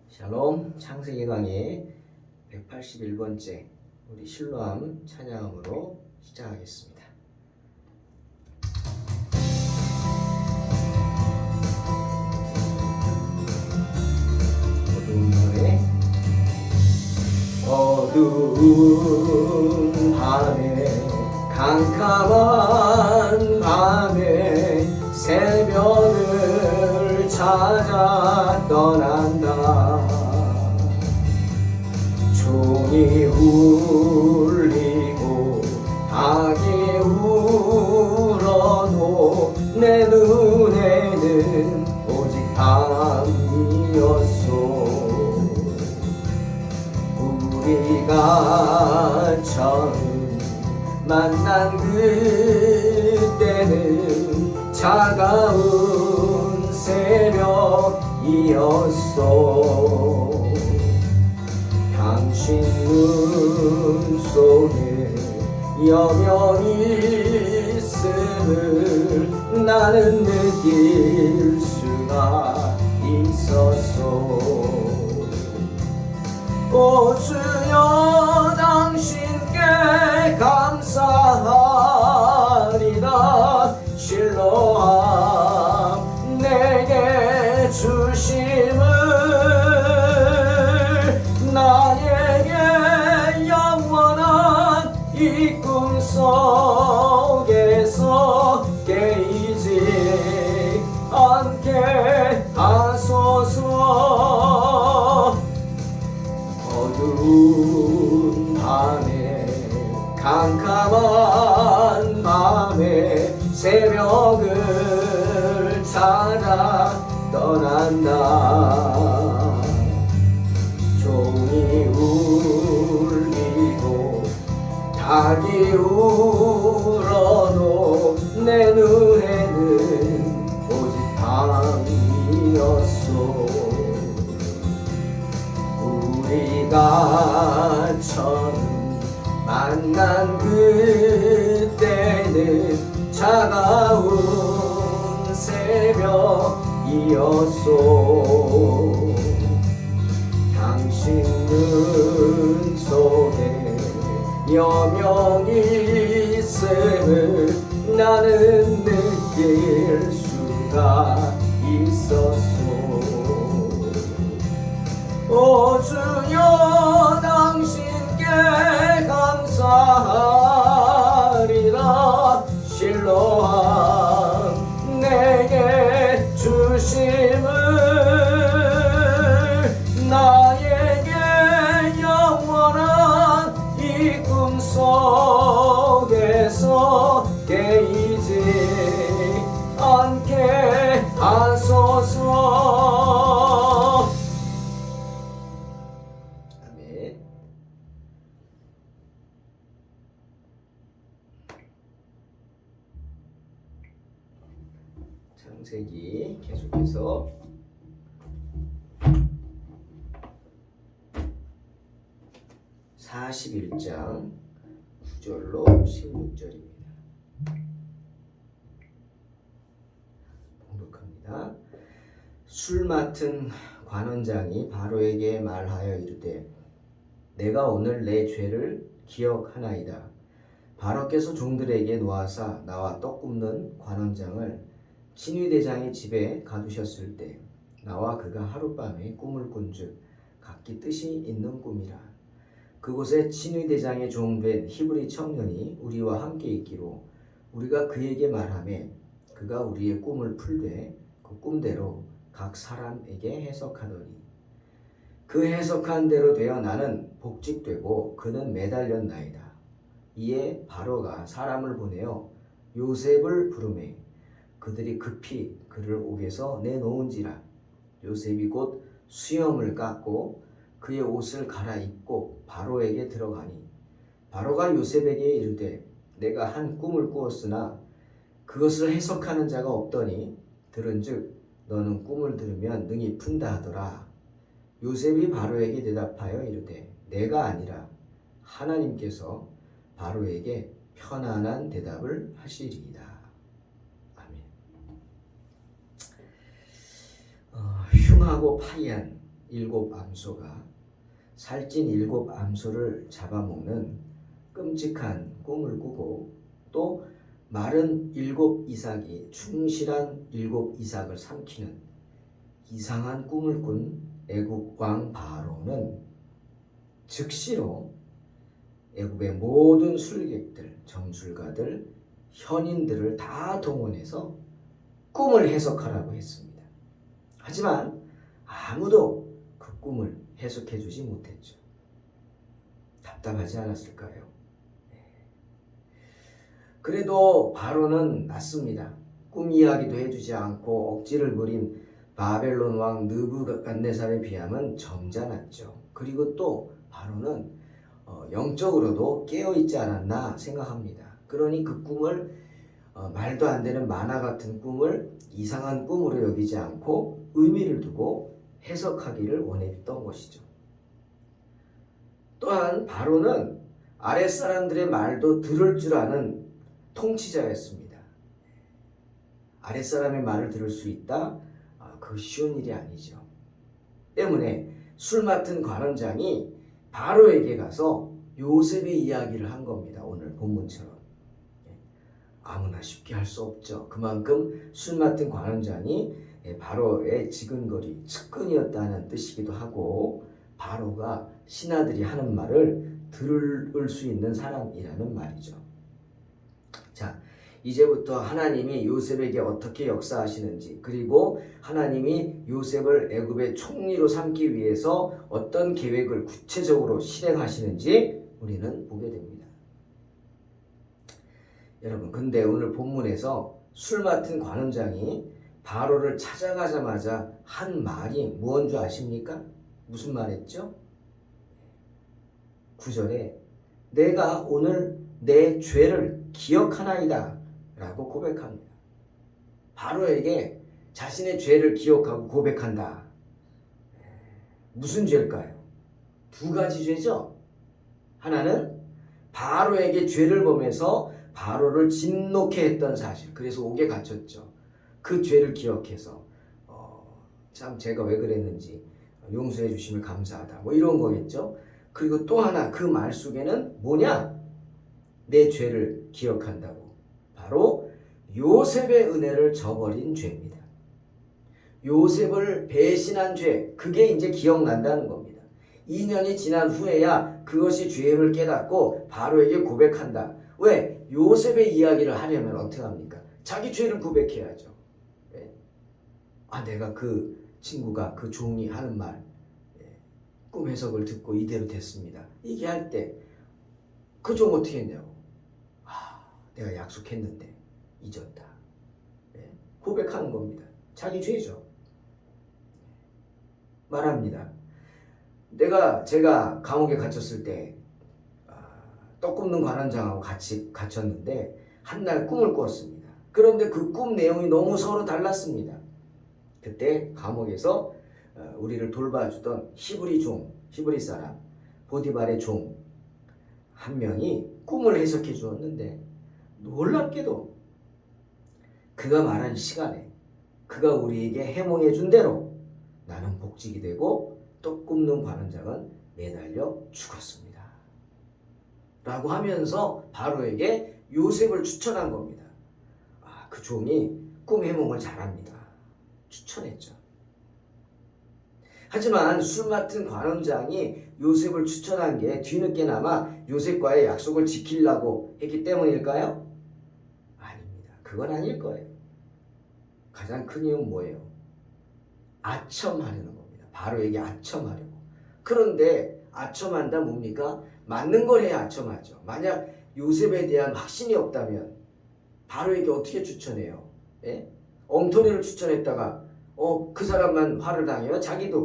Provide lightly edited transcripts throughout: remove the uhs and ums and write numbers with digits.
샬롬, 창세기 강의 181번째 우리 실로암 찬양으로 시작하겠습니다. 어두운 밤에 캄캄한 밤에 새벽을 찾아 떠난다. 종이 울리고 닭이 울어도 내 눈에는 오직 밤이었소. 우리가 처음 만난 그때는 차가운 새벽이었소. 당신 눈 속에 여명이 있음을 나는 느낄 수가 있었소. 오 주여 당신께 감사하리다. 실로암 내게 주심을 나에게 영원한 이 꿈속에서 깨이지 않게 하소서. 어두운 밤에 캄캄한 밤에 새벽을 찾아 떠난다. 종이 울리고 닭이 울어도 내 눈에는 오직 밤이었소. 우리가 처음 만난 그때는 차가운 새벽이었소. 당신 눈 속에 여명이 있음을 나는 느낄 수가 있었소. 오 주여 당신께 감사하리라. 실로암 내게 주심을 나에게 영원한 이 꿈속에서 깨이지 않게 하소서. 아멘. 창세기 계속해서 41장 9절로 16절입니다. 봉독합니다. 술 맡은 관원장이 바로에게 말하여 이르되 내가 오늘 내 죄를 기억하나이다. 바로께서 종들에게 놓아사 나와 떡 굽는 관원장을 친위대장의 집에 가두셨을 때 나와 그가 하룻밤에 꿈을 꾼즉 각기 뜻이 있는 꿈이라. 그곳에 친위대장의 종 된 히브리 청년이 우리와 함께 있기로 우리가 그에게 말하매 그가 우리의 꿈을 풀되 그 꿈대로 각 사람에게 해석하더니 그 해석한 대로 되어 나는 복직되고 그는 매달렸나이다. 이에 바로가 사람을 보내어 요셉을 부르매 그들이 급히 그를 옥에서 내놓은지라. 요셉이 곧 수염을 깎고 그의 옷을 갈아입고 바로에게 들어가니 바로가 요셉에게 이르되 내가 한 꿈을 꾸었으나 그것을 해석하는 자가 없더니 들은즉 너는 꿈을 들으면 능히 푼다 하더라. 요셉이 바로에게 대답하여 이르되 내가 아니라 하나님께서 바로에게 편안한 대답을 하시리이다. 아멘. 흉하고 파이한 7암소가 살찐 7암소를 잡아먹는 끔찍한 꿈을 꾸고, 또 마른 7이삭이 충실한 7이삭을 삼키는 이상한 꿈을 꾼 애굽 왕 바로는 즉시로 애굽의 모든 술객들, 점술가들, 현인들을 다 동원해서 꿈을 해석하라고 했습니다. 하지만 아무도 그 꿈을 해석해 주지 못했죠. 답답하지 않았을까요? 그래도 바로는 낫습니다. 꿈 이야기도 해주지 않고 억지를 부린 바벨론 왕 느부갓네살에 비하면 점잖았죠. 그리고 또 바로는 영적으로도 깨어있지 않았나 생각합니다. 그러니 그 꿈을 말도 안 되는 만화 같은 꿈을 이상한 꿈으로 여기지 않고 의미를 두고 해석하기를 원했던 것이죠. 또한 바로는 아랫사람들의 말도 들을 줄 아는 통치자였습니다. 아랫사람의 말을 들을 수 있다? 그 쉬운 일이 아니죠. 때문에 술 맡은 관원장이 바로에게 가서 요셉의 이야기를 한 겁니다. 오늘 본문처럼. 아무나 쉽게 할 수 없죠. 그만큼 술 맡은 관원장이 바로의 지근거리, 측근이었다는 뜻이기도 하고, 바로가 신하들이 하는 말을 들을 수 있는 사람이라는 말이죠. 자, 이제부터 하나님이 요셉에게 어떻게 역사하시는지, 그리고 하나님이 요셉을 애굽의 총리로 삼기 위해서 어떤 계획을 구체적으로 실행하시는지 우리는 보게 됩니다. 여러분, 근데 오늘 본문에서 술 맡은 관원장이 바로를 찾아가자마자 한 말이 무언 줄 아십니까? 무슨 말했죠? 9절에 내가 오늘 내 죄를 기억하나이다 라고 고백합니다. 바로에게 자신의 죄를 기억하고 고백한다. 무슨 죄일까요? 두 가지 죄죠. 하나는 바로에게 죄를 범해서 바로를 진노케 했던 사실, 그래서 옥에 갇혔죠. 그 죄를 기억해서 참 제가 왜 그랬는지 용서해 주심을 감사하다, 뭐 이런 거겠죠. 그리고 또 하나, 그 말 속에는 뭐냐? 내 죄를 기억한다고. 바로 요셉의 은혜를 저버린 죄입니다. 요셉을 배신한 죄, 그게 이제 기억난다는 겁니다. 2년이 지난 후에야 그것이 죄임을 깨닫고 바로에게 고백한다. 왜? 요셉의 이야기를 하려면 어떻게 합니까? 자기 죄를 고백해야죠. 네. 내가 그 친구가, 그 종이 하는 말, 꿈 해석을 듣고 이대로 됐습니다. 얘기할 때 그 종 어떻게 했냐고. 내가 약속했는데 잊었다. 고백하는 겁니다. 자기 죄죠. 말합니다. 제가 감옥에 갇혔을 때 떡 굽는 관원장하고 같이 갇혔는데 한날 꿈을 꾸었습니다. 그런데 그 꿈 내용이 너무 서로 달랐습니다. 그때 감옥에서 우리를 돌봐주던 히브리 사람, 보디발의 종 한 명이 꿈을 해석해 주었는데, 놀랍게도 그가 말한 시간에 그가 우리에게 해몽해 준 대로 나는 복직이 되고 떡 굽는 관원장은 매달려 죽었습니다. 라고 하면서 바로에게 요셉을 추천한 겁니다. 그 종이 꿈 해몽을 잘합니다. 추천했죠. 하지만 술 맡은 관원장이 요셉을 추천한 게 뒤늦게나마 요셉과의 약속을 지키려고 했기 때문일까요? 아닙니다. 그건 아닐 거예요. 가장 큰 이유는 뭐예요? 아첨하려는 겁니다. 바로에게 아첨하려고. 그런데 아첨한다 뭡니까? 맞는 걸 해야 아첨하죠. 만약 요셉에 대한 확신이 없다면 바로에게 어떻게 추천해요? 엉터리를 추천했다가 그 사람만 화를 당해요?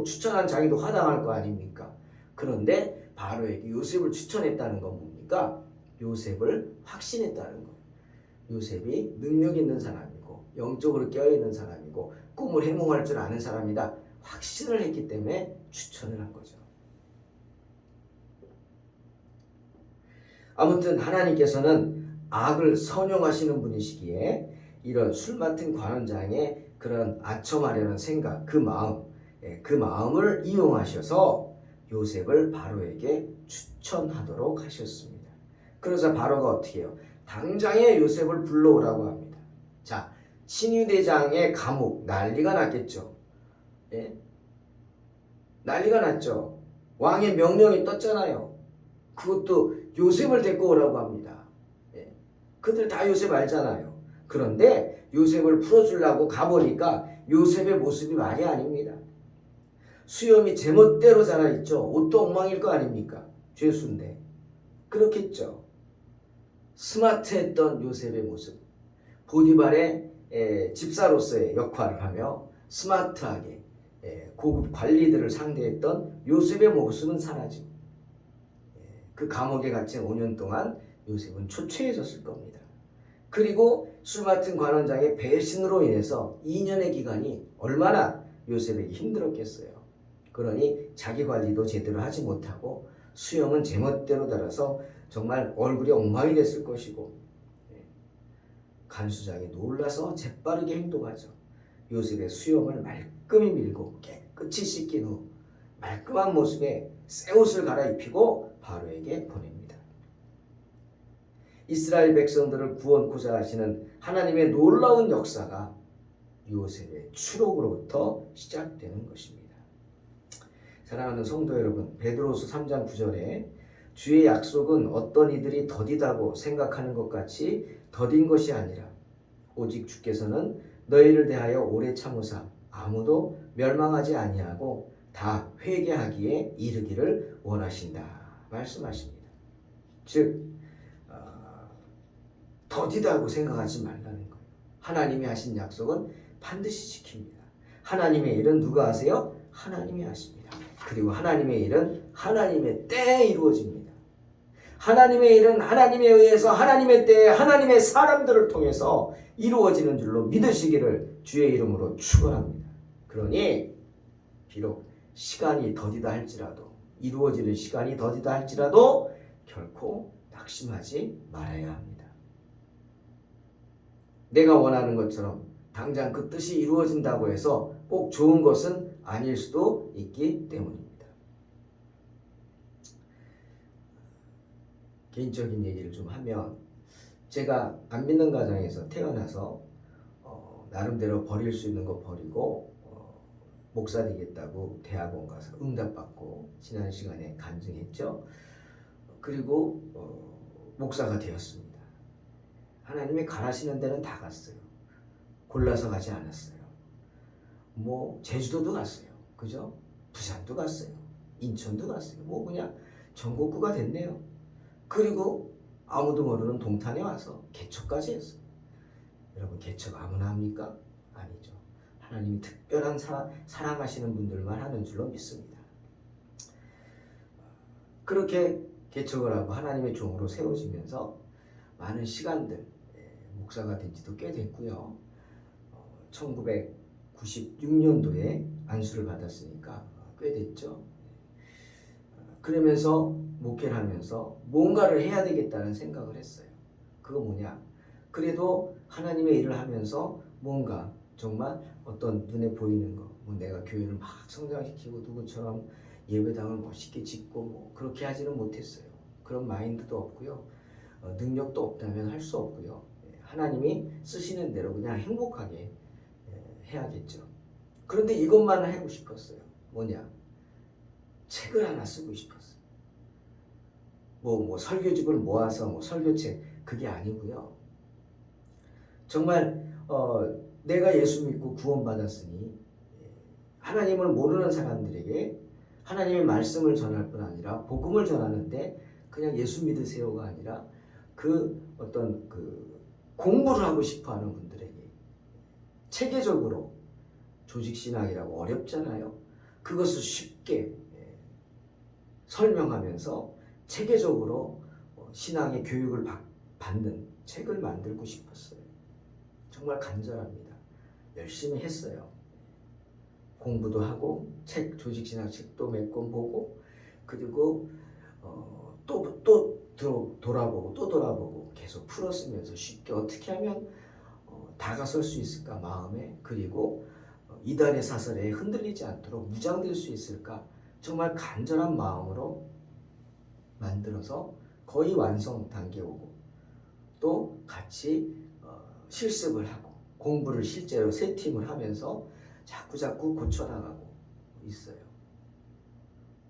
추천한 자기도 화당할 거 아닙니까? 그런데 바로에게 요셉을 추천했다는 건 뭡니까? 요셉을 확신했다는 거예요. 요셉이 능력 있는 사람이고 영적으로 깨어있는 사람이고 꿈을 해몽할 줄 아는 사람이다. 확신을 했기 때문에 추천을 한 거죠. 아무튼 하나님께서는 악을 선용하시는 분이시기에 이런 술 맡은 관원장의 그런 아첨하려는 생각, 그 마음, 그 마음을 이용하셔서 요셉을 바로에게 추천하도록 하셨습니다. 그러자 바로가 어떻게 해요? 당장에 요셉을 불러오라고 합니다. 자, 친위대장의 감옥 난리가 났겠죠. 예? 난리가 났죠. 왕의 명령이 떴잖아요. 그것도 요셉을 데리고 오라고 합니다. 예? 그들 다 요셉 알잖아요. 그런데 요셉을 풀어주려고 가보니까 요셉의 모습이 말이 아닙니다. 수염이 제멋대로 자라있죠. 옷도 엉망일 거 아닙니까? 죄수인데. 그렇겠죠. 스마트했던 요셉의 모습. 보디발의 집사로서의 역할을 하며 스마트하게 고급 관리들을 상대했던 요셉의 모습은 사라지고 그 감옥에 갇힌 5년 동안 요셉은 초췌해졌을 겁니다. 그리고 술 맡은 관원장의 배신으로 인해서 2년의 기간이 얼마나 요셉에게 힘들었겠어요. 그러니 자기 관리도 제대로 하지 못하고 수염은 제멋대로 달아서 정말 얼굴이 엉망이 됐을 것이고 간수장이 놀라서 재빠르게 행동하죠. 요셉의 수염을 말끔히 밀고 깨끗이 씻긴 후 말끔한 모습에 새 옷을 갈아입히고 바로에게 보냅니다. 이스라엘 백성들을 구원코자 하시는 하나님의 놀라운 역사가 요셉의 추록으로부터 시작되는 것입니다. 사랑하는 성도 여러분, 베드로서 3장 9절에 주의 약속은 어떤 이들이 더디다고 생각하는 것 같이 더딘 것이 아니라 오직 주께서는 너희를 대하여 오래 참으사 아무도 멸망하지 아니하고 다 회개하기에 이르기를 원하신다 말씀하십니다. 즉 더디다고 생각하지 말라는 거예요. 하나님이 하신 약속은 반드시 지킵니다. 하나님의 일은 누가 하세요? 하나님이 하십니다. 그리고 하나님의 일은 하나님의 때에 이루어집니다. 하나님의 일은 하나님에 의해서 하나님의 때에 하나님의 사람들을 통해서 이루어지는 줄로 믿으시기를 주의 이름으로 축원합니다. 그러니 비록 시간이 더디다 할지라도 이루어지는 시간이 더디다 할지라도 결코 낙심하지 말아야 합니다. 내가 원하는 것처럼 당장 그 뜻이 이루어진다고 해서 꼭 좋은 것은 아닐 수도 있기 때문입니다. 개인적인 얘기를 좀 하면 제가 안 믿는 가정에서 태어나서 나름대로 버릴 수 있는 거 버리고 목사 되겠다고 대학원 가서 응답받고 지난 시간에 간증했죠. 그리고 목사가 되었습니다. 하나님이 가라시는 데는 다 갔어요. 골라서 가지 않았어요. 제주도도 갔어요. 그죠? 부산도 갔어요. 인천도 갔어요. 그냥 전국구가 됐네요. 그리고 아무도 모르는 동탄에 와서 개척까지 했어요. 여러분, 개척 아무나 합니까? 아니죠. 하나님이 특별한 사랑하시는 분들만 하는 줄로 믿습니다. 그렇게 개척을 하고 하나님의 종으로 세워지면서 많은 시간들, 목사가 된 지도 꽤 됐고요. 1996년도에 안수를 받았으니까 꽤 됐죠. 그러면서 목회를 하면서 뭔가를 해야 되겠다는 생각을 했어요. 그거 뭐냐? 그래도 하나님의 일을 하면서 뭔가 정말 어떤 눈에 보이는 거, 내가 교회를 막 성장시키고 누구처럼 예배당을 멋있게 짓고 그렇게 하지는 못했어요. 그런 마인드도 없고요. 능력도 없다면 할 수 없고요. 하나님이 쓰시는 대로 그냥 행복하게 해야겠죠. 그런데 이것만 하고 싶었어요. 뭐냐? 책을 하나 쓰고 싶었어요. 설교집을 모아서 설교책, 그게 아니고요. 정말 내가 예수 믿고 구원받았으니 하나님을 모르는 사람들에게 하나님의 말씀을 전할 뿐 아니라 복음을 전하는데 그냥 예수 믿으세요가 아니라 어떤 공부를 하고 싶어하는 분들에게 체계적으로, 조직신학이라고 어렵잖아요. 그것을 쉽게 설명하면서 체계적으로 신앙의 교육을 받는 책을 만들고 싶었어요. 정말 간절합니다. 열심히 했어요. 공부도 하고 조직신학 책도 몇 권 보고, 그리고 또 돌아보고 계속 풀었으면서 쉽게 어떻게 하면 다가설 수 있을까 마음에, 그리고 이단의 사설에 흔들리지 않도록 무장될 수 있을까? 정말 간절한 마음으로 만들어서 거의 완성 단계에 오고 또 같이 실습을 하고 공부를 실제로 세 팀을 하면서 자꾸자꾸 고쳐나가고 있어요.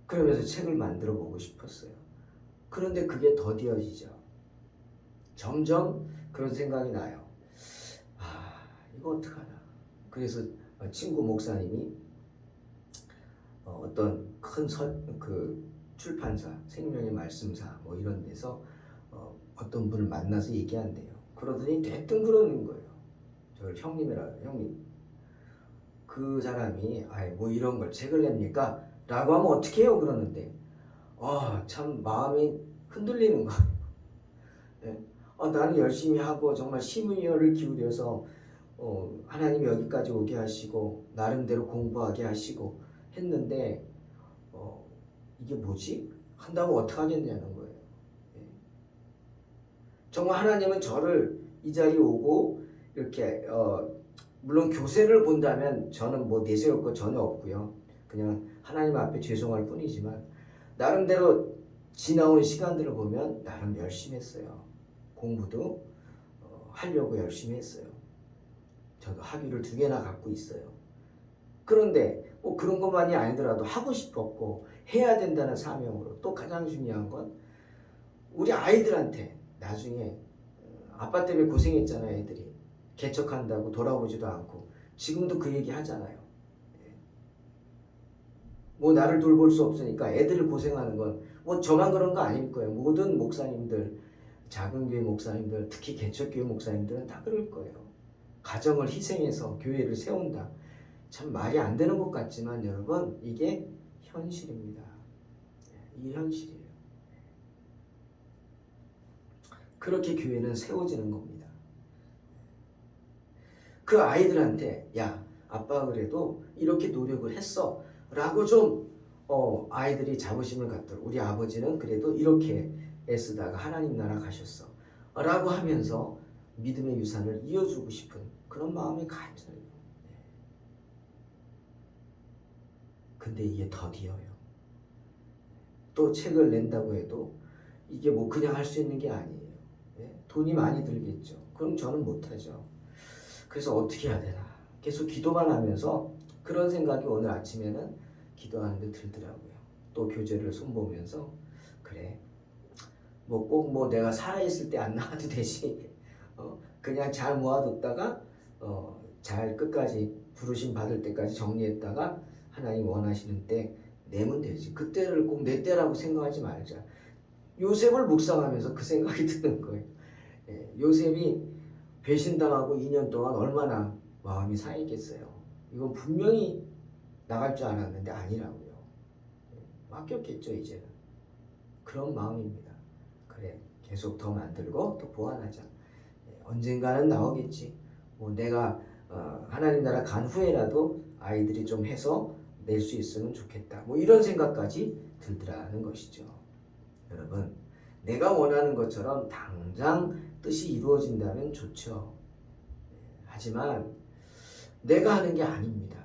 그러면서 책을 만들어 보고 싶었어요. 그런데 그게 더디어지죠. 점점 그런 생각이 나요. 이거 어떡하나. 그래서 친구 목사님이 어떤 큰 출판사, 생명의 말씀사 뭐 이런 데서 어떤 분을 만나서 얘기한대요. 그러더니 대뜸 그러는 거예요. 저를 형님이라 형님. 그 사람이 뭐 이런 걸 책을 냅니까? 라고 하면 어떻게 해요? 그러는데 참 마음이 흔들리는 거예요. 네. 나는 열심히 하고 정말 심의열을 기울여서 하나님이 여기까지 오게 하시고 나름대로 공부하게 하시고 했는데 이게 뭐지? 한다고 어떡하겠냐는 거예요. 네. 정말 하나님은 저를 이 자리에 오고 이렇게 물론 교세를 본다면 저는 뭐 내세울 거 전혀 없고요. 그냥 하나님 앞에 죄송할 뿐이지만 나름대로 지나온 시간들을 보면 나름 열심히 했어요. 공부도 하려고 열심히 했어요. 저도 학위를 2개나 갖고 있어요. 그런데 뭐 그런 것만이 아니더라도 하고 싶었고 해야 된다는 사명으로 또 가장 중요한 건 우리 아이들한테 나중에 아빠 때문에 고생했잖아요. 애들이 개척한다고 돌아보지도 않고 지금도 그 얘기 하잖아요. 뭐 나를 돌볼 수 없으니까 애들을 고생하는 건 뭐 저만 그런 거 아닐 거예요. 모든 목사님들, 작은 교회 목사님들, 특히 개척교회 목사님들은 다 그럴 거예요. 가정을 희생해서 교회를 세운다. 참 말이 안 되는 것 같지만 여러분 이게 현실입니다. 이게 현실이에요. 그렇게 교회는 세워지는 겁니다. 그 아이들한테 야 아빠가 그래도 이렇게 노력을 했어 라고 좀 아이들이 자부심을 갖도록 우리 아버지는 그래도 이렇게 애쓰다가 하나님 나라 가셨어 라고 하면서 믿음의 유산을 이어주고 싶은 그런 마음이 간절해요. 근데 이게 더디어요. 또 책을 낸다고 해도 이게 뭐 그냥 할 수 있는 게 아니에요. 돈이 많이 들겠죠. 그럼 저는 못하죠. 그래서 어떻게 해야 되나 계속 기도만 하면서 그런 생각이 오늘 아침에는 기도하는데 들더라고요. 또 교재를 손보면서 그래 뭐 꼭 뭐 내가 살아있을 때 안 나와도 되지 그냥 잘 모아뒀다가 잘 끝까지 부르심 받을 때까지 정리했다가 하나님 원하시는 때 내면 되지. 그때를 꼭 내 때라고 생각하지 말자. 요셉을 묵상하면서 그 생각이 드는 거예요. 요셉이 배신당하고 2년 동안 얼마나 마음이 상했겠어요. 이건 분명히 나갈 줄 알았는데 아니라고요. 맡겼겠죠 이제는. 그런 마음입니다. 그래 계속 더 만들고 또 보완하자. 언젠가는 나오겠지. 뭐 내가 하나님 나라 간 후에라도 아이들이 좀 해서 낼 수 있으면 좋겠다. 뭐 이런 생각까지 들더라는 것이죠. 여러분 내가 원하는 것처럼 당장 뜻이 이루어진다면 좋죠. 하지만 내가 하는 게 아닙니다.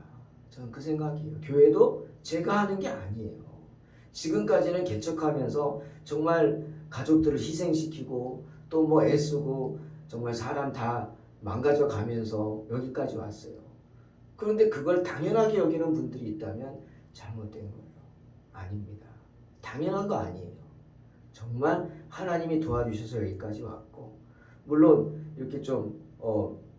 저는 그 생각이에요. 교회도 제가 하는 게 아니에요. 지금까지는 개척하면서 정말 가족들을 희생시키고 또 뭐 애쓰고 정말 사람 다 망가져 가면서 여기까지 왔어요. 그런데 그걸 당연하게 여기는 분들이 있다면 잘못된 거예요. 아닙니다. 당연한 거 아니에요. 정말 하나님이 도와주셔서 여기까지 왔고 물론 이렇게 좀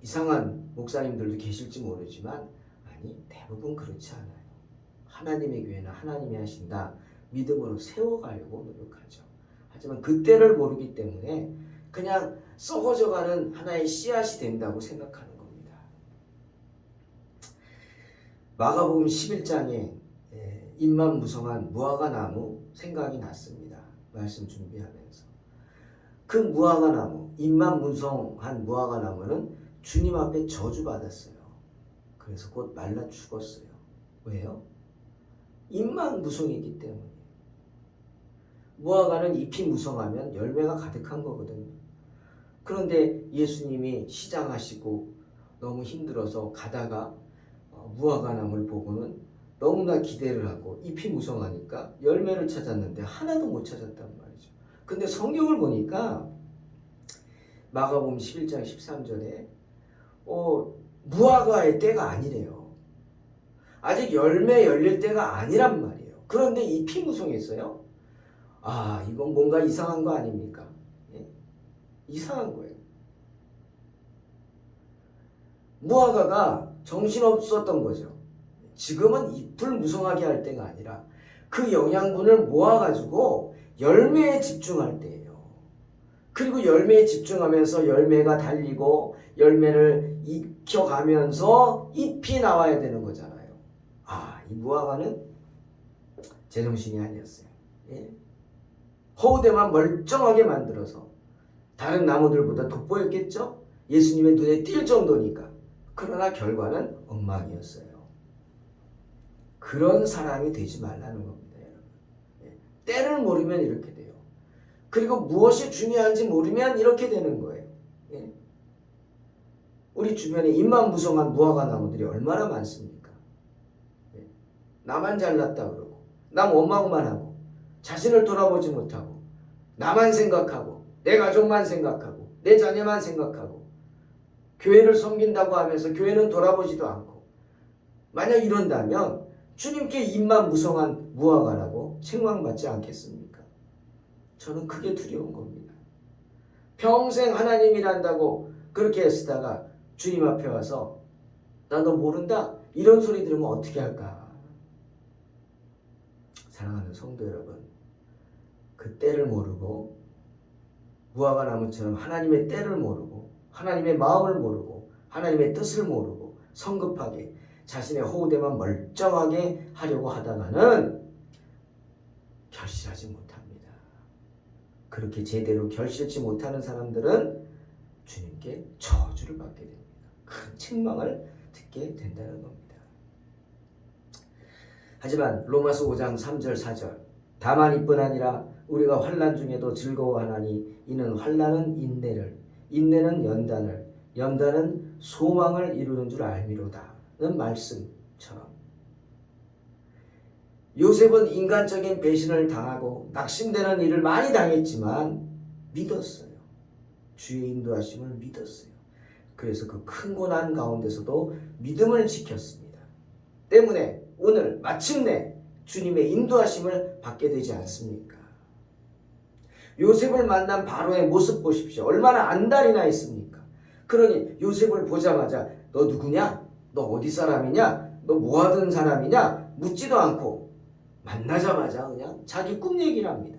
이상한 목사님들도 계실지 모르지만 아니 대부분 그렇지 않아요. 하나님의 교회는 하나님이 하신다. 믿음으로 세워가려고 노력하죠. 하지만 그때를 모르기 때문에 그냥 썩어져가는 하나의 씨앗이 된다고 생각하는 겁니다. 마가복음 11장에 잎만 무성한 무화과 나무 생각이 났습니다. 말씀 준비하면서 그 무화과 나무, 잎만 무성한 무화과 나무는 주님 앞에 저주받았어요. 그래서 곧 말라 죽었어요. 왜요? 잎만 무성이기 때문에. 무화과는 잎이 무성하면 열매가 가득한 거거든요. 그런데 예수님이 시장하시고 너무 힘들어서 가다가 무화과나무를 보고는 너무나 기대를 하고 잎이 무성하니까 열매를 찾았는데 하나도 못 찾았단 말이죠. 근데 성경을 보니까 마가복음 11장 13절에 무화과의 때가 아니래요. 아직 열매 열릴 때가 아니란 말이에요. 그런데 잎이 무성했어요. 이건 뭔가 이상한 거 아닙니까? 예? 이상한 거예요. 무화과가 정신없었던 거죠. 지금은 잎을 무성하게 할 때가 아니라 그 영양분을 모아가지고 열매에 집중할 때예요. 그리고 열매에 집중하면서 열매가 달리고 열매를 익혀가면서 잎이 나와야 되는 거잖아요. 이 무화과는 제정신이 아니었어요. 예? 허우대만 멀쩡하게 만들어서 다른 나무들보다 돋보였겠죠? 예수님의 눈에 띌 정도니까. 그러나 결과는 엉망이었어요. 그런 사람이 되지 말라는 겁니다, 여러분. 예. 때를 모르면 이렇게 돼요. 그리고 무엇이 중요한지 모르면 이렇게 되는 거예요. 예. 우리 주변에 잎만 무성한 무화과 나무들이 얼마나 많습니까? 예. 나만 잘났다 그러고 남 원망만 하고 자신을 돌아보지 못하고 나만 생각하고 내 가족만 생각하고 내 자녀만 생각하고 교회를 섬긴다고 하면서 교회는 돌아보지도 않고 만약 이런다면 주님께 잎만 무성한 무화과라고 책망받지 않겠습니까? 저는 그게 두려운 겁니다. 평생 하나님이란다고 그렇게 애쓰다가 주님 앞에 와서 나 너 모른다? 이런 소리 들으면 어떻게 할까? 사랑하는 성도 여러분, 그 때를 모르고 무화과 나무처럼 하나님의 때를 모르고 하나님의 마음을 모르고 하나님의 뜻을 모르고 성급하게 자신의 허우대만 멀쩡하게 하려고 하다가는 결실하지 못합니다. 그렇게 제대로 결실치 못하는 사람들은 주님께 저주를 받게 됩니다. 큰 책망을 듣게 된다는 겁니다. 하지만 로마서 5장 3절 4절 다만 이뿐 아니라 우리가 환난 중에도 즐거워하나니 이는 환난은 인내를 인내는 연단을 연단은 소망을 이루는 줄 알미로다는 말씀처럼 요셉은 인간적인 배신을 당하고 낙심되는 일을 많이 당했지만 믿었어요. 주의 인도하심을 믿었어요. 그래서 그 큰 고난 가운데서도 믿음을 지켰습니다. 때문에 오늘 마침내 주님의 인도하심을 받게 되지 않습니까? 요셉을 만난 바로의 모습 보십시오. 얼마나 안달이 나 있습니까? 그러니 요셉을 보자마자 너 누구냐? 너 어디 사람이냐? 너 뭐 하던 사람이냐? 묻지도 않고 만나자마자 그냥 자기 꿈 얘기를 합니다.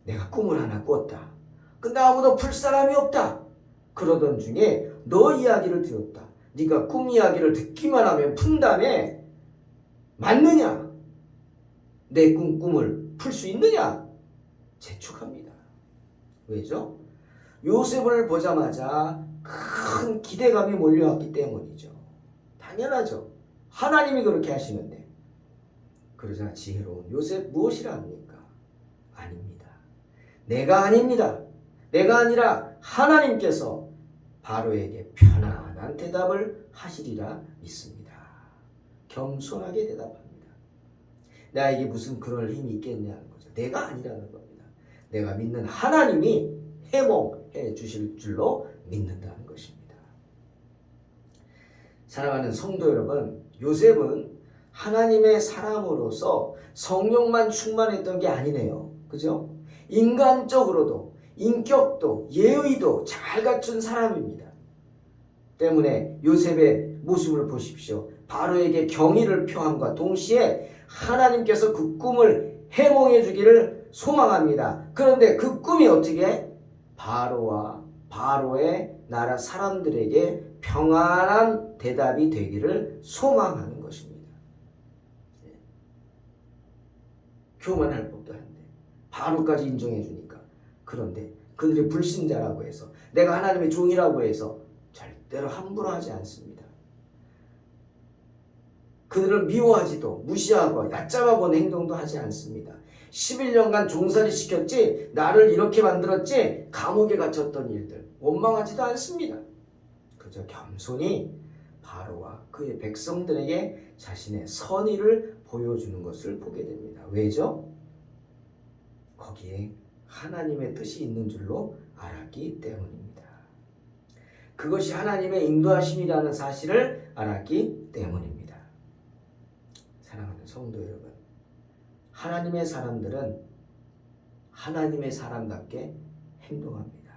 내가 꿈을 하나 꿨다. 근데 아무도 풀 사람이 없다. 그러던 중에 너 이야기를 들었다. 네가 꿈 이야기를 듣기만 하면 푼다며 맞느냐? 내 꿈을 풀 수 있느냐? 재촉합니다. 왜죠? 요셉을 보자마자 큰 기대감이 몰려왔기 때문이죠. 당연하죠. 하나님이 그렇게 하시는데. 그러자 지혜로운 요셉 무엇이라 합니까? 아닙니다. 내가 아닙니다. 내가 아니라 하나님께서 바로에게 편안한 대답을 하시리라 믿습니다. 겸손하게 대답합니다. 나에게 무슨 그럴 힘이 있겠냐는 거죠. 내가 아니라는 겁니다. 내가 믿는 하나님이 해몽해 주실 줄로 믿는다는 것입니다. 사랑하는 성도 여러분, 요셉은 하나님의 사람으로서 성령만 충만했던 게 아니네요. 그죠? 인간적으로도 인격도 예의도 잘 갖춘 사람입니다. 때문에 요셉의 모습을 보십시오. 바로에게 경의를 표함과 동시에 하나님께서 그 꿈을 해몽해 주기를 소망합니다. 그런데 그 꿈이 어떻게 바로와 바로의 나라 사람들에게 평안한 대답이 되기를 소망하는 것입니다. 교만할 법도 한데 바로까지 인정해 주니까. 그런데 그들이 불신자라고 해서 내가 하나님의 종이라고 해서 절대로 함부로 하지 않습니다. 그들을 미워하지도 무시하고 얕잡아 보는 행동도 하지 않습니다. 11년간 종살이 시켰지 나를 이렇게 만들었지 감옥에 갇혔던 일들 원망하지도 않습니다. 그저 겸손히 바로와 그의 백성들에게 자신의 선의를 보여주는 것을 보게 됩니다. 왜죠? 거기에 하나님의 뜻이 있는 줄로 알았기 때문입니다. 그것이 하나님의 인도하심이라는 사실을 알았기 때문입니다. 사랑하는 성도 여러분, 하나님의 사람들은 하나님의 사람답게 행동합니다.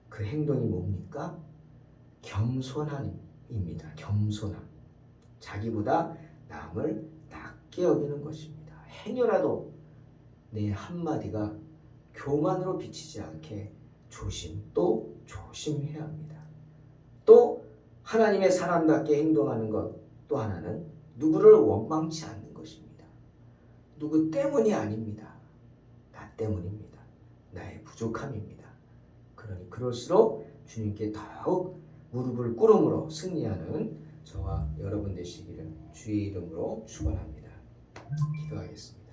그 행동이 뭡니까? 겸손함입니다. 겸손함. 자기보다 남을 낮게 여기는 것입니다. 행여라도 내 한마디가 교만으로 비치지 않게 또 조심해야 합니다. 또 하나님의 사람답게 행동하는 것 또 하나는 누구를 원망치 않는 것입니다. 누구 때문이 아닙니다. 나 때문입니다. 나의 부족함입니다. 그러니 그럴수록 주님께 더욱 무릎을 꿇음으로 승리하는 저와 여러분 되시기를 주의 이름으로 축원합니다. 기도하겠습니다.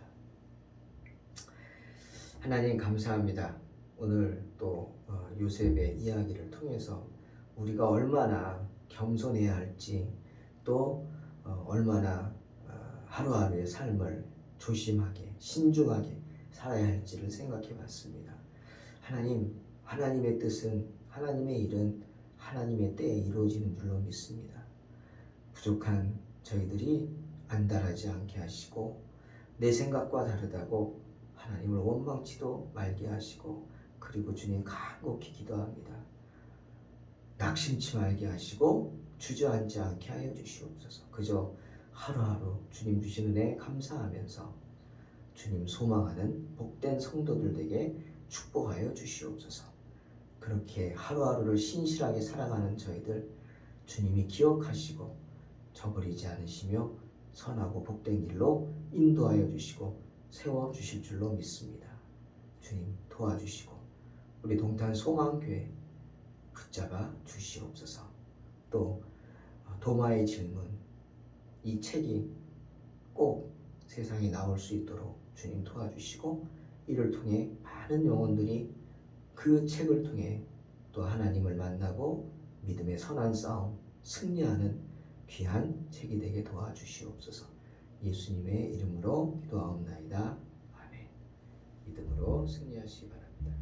하나님 감사합니다. 오늘 또 요셉의 이야기를 통해서 우리가 얼마나 겸손해야 할지 또 얼마나 하루하루의 삶을 조심하게 신중하게 살아야 할지를 생각해 봤습니다. 하나님의 뜻은 하나님의 일은 하나님의 때에 이루어지는 줄로 믿습니다. 부족한 저희들이 안달하지 않게 하시고 내 생각과 다르다고 하나님을 원망치도 말게 하시고 그리고 주님 간곡히 기도합니다. 낙심치 말게 하시고 주저앉지 않게 하여 주시옵소서. 그저 하루하루 주님 주시는 은혜에 감사하면서 주님 소망하는 복된 성도들 되게 축복하여 주시옵소서. 그렇게 하루하루를 신실하게 살아가는 저희들 주님이 기억하시고 저버리지 않으시며 선하고 복된 길로 인도하여 주시고 세워주실 줄로 믿습니다. 주님 도와주시고 우리 동탄 소망교회 붙잡아 주시옵소서. 또 도마의 질문 이 책이 꼭 세상에 나올 수 있도록 주님 도와주시고 이를 통해 많은 영혼들이 그 책을 통해 또 하나님을 만나고 믿음의 선한 싸움 승리하는 귀한 책이 되게 도와주시옵소서. 예수님의 이름으로 기도하옵나이다. 아멘. 믿음으로 승리하시기 바랍니다.